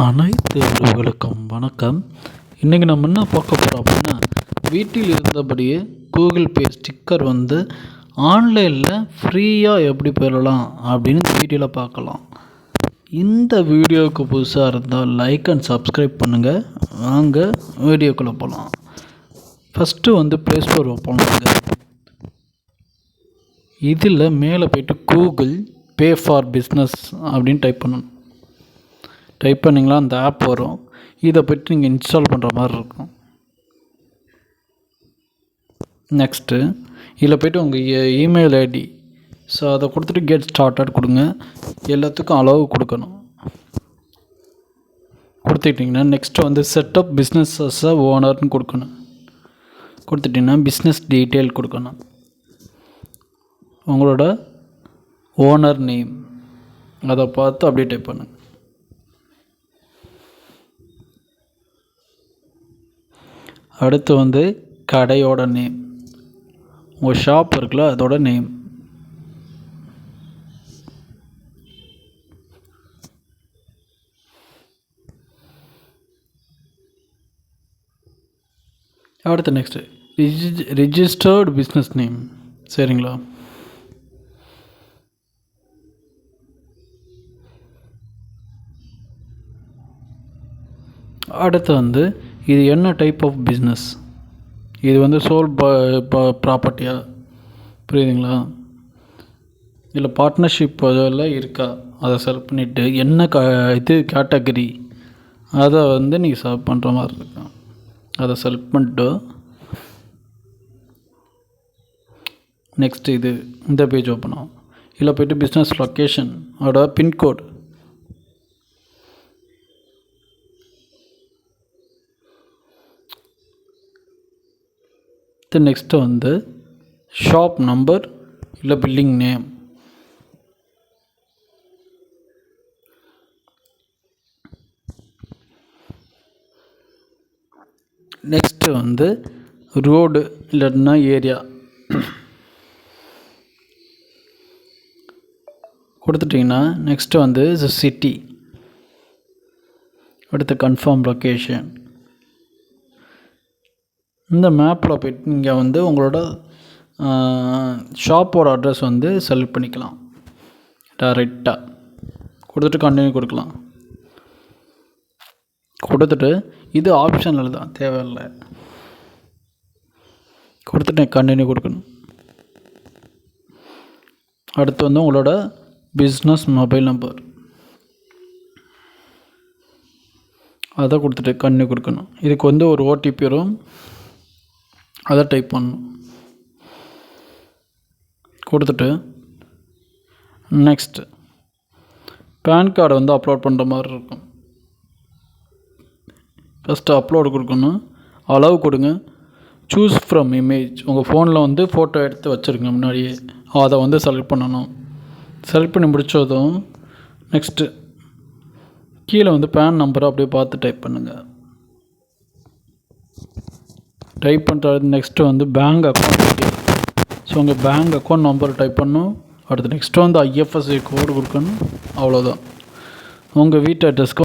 அனைத்து உறவுகளுக்கும் வணக்கம். இன்றைக்கி நம்ம என்ன பார்க்க போகிறோம் அப்படின்னா, வீட்டில் இருந்தபடியே கூகுள் பே ஸ்டிக்கர் ஆன்லைனில் ஃப்ரீயாக எப்படி பெறலாம் அப்படின்னு இந்த வீடியோவில் பார்க்கலாம். இந்த வீடியோவுக்கு புதுசாக இருந்தால் லைக் அண்ட் சப்ஸ்கிரைப் பண்ணுங்கள். வாங்க வீடியோக்குள்ளே போகலாம். ஃபஸ்ட்டு ப்ளே ஸ்டோர் ஓப்பன் பண்ணுங்கள். இதில் மேலே போய்ட்டு கூகுள் பே ஃபார் பிஸ்னஸ் அப்படின்னு டைப் பண்ணணும். டைப் பண்ணிங்களா அந்த ஆப் வரும். இதை போய்ட்டு நீங்கள் இன்ஸ்டால் பண்ணுற மாதிரி இருக்கும். நெக்ஸ்ட்டு இதில் போய்ட்டு உங்கள் இமெயில் ஐடி அதை கொடுத்துட்டு கெட் ஸ்டார்டட் கொடுங்க. எல்லாத்துக்கும் அளவு கொடுக்கணும். கொடுத்துக்கிட்டிங்கன்னா next setup business as a ஓனர்னு கொடுக்கணும். கொடுத்துட்டிங்கன்னா பிஸ்னஸ் டீட்டெயில் கொடுக்கணும். உங்களோட ஓனர் நேம் அதை பார்த்து அப்படியே டைப் பண்ணுங்கள். அடுத்து கடையோட நேம், உங்கள் ஷாப் இருக்குல்ல அதோட நேம். அடுத்து நெக்ஸ்ட்டு ரிஜிஸ்டர்டு பிஸ்னஸ் நேம். சரிங்களா? அடுத்து இது என்ன டைப் ஆஃப் பிஸ்னஸ், இது சோல் ப்ராப்பர்ட்டியா, புரியுதுங்களா? இல்லை பார்ட்னர்ஷிப் அதெல்லாம் இருக்கா அதை செலக்ட் பண்ணிவிட்டு என்ன இது கேட்டகரி அதை நீங்கள் செலக்ட் பண்ணுற மாதிரி இருக்கும். அதை செலக்ட் பண்ணிட்டு நெக்ஸ்ட்டு இந்த பேஜ் ஓப்பன் ஆகும். இதில் போய்ட்டு பிஸ்னஸ் லொக்கேஷன் அதோட பின்கோடு, நெக்ஸ்ட்டு ஷாப் நம்பர் இல்லை பில்லிங் நேம். நெக்ஸ்ட்டு ரோடு இல்லைன்னா ஏரியா கொடுத்துட்டிங்கன்னா நெக்ஸ்ட்டு சிட்டி. அடுத்து கன்ஃபார்ம் லொக்கேஷன். இந்த மேப்பில் போய்ட்டு நீங்கள் உங்களோட ஷாப்போட அட்ரஸ் செலக்ட் பண்ணிக்கலாம். டைரெக்டாக கொடுத்துட்டு கண்டினியூ கொடுக்கலாம். கொடுத்துட்டு இது ஆப்ஷனல் தான், தேவையில்லை. கொடுத்துட்டு கண்டினியூ கொடுக்கணும். அடுத்து உங்களோட பிஸ்னஸ் மொபைல் நம்பர் அதை கொடுத்துட்டு கண்டினியூ கொடுக்கணும். இதுக்கு ஒரு ஓடிபி வரும், அதை டைப் பண்ணணும். கொடுத்துட்டு நெக்ஸ்ட்டு பேன் கார்டை அப்லோட் பண்ணுற மாதிரி இருக்கும். ஃபஸ்ட்டு அப்லோடு கொடுக்கணும். அளவு கொடுங்க. சூஸ் ஃப்ரம் இமேஜ், உங்கள் ஃபோனில் ஃபோட்டோ எடுத்து வச்சுருங்க முன்னாடியே. அதை செலக்ட் பண்ணணும். செலக்ட் பண்ணி முடித்ததும் நெக்ஸ்ட்டு கீழே பேன் நம்பரை அப்படியே பார்த்து டைப் பண்ணுங்கள். டைப் பண்ணுறது next bank account detail. So உங்கள் பேங்க் அக்கௌண்ட் நம்பர் டைப் பண்ணணும். அடுத்து நெக்ஸ்ட்டு ஐஎஃப்எஸ்சி கோடு கொடுக்கணும். அவ்வளோதான். உங்கள் வீட்டு அட்ரஸ்க்கு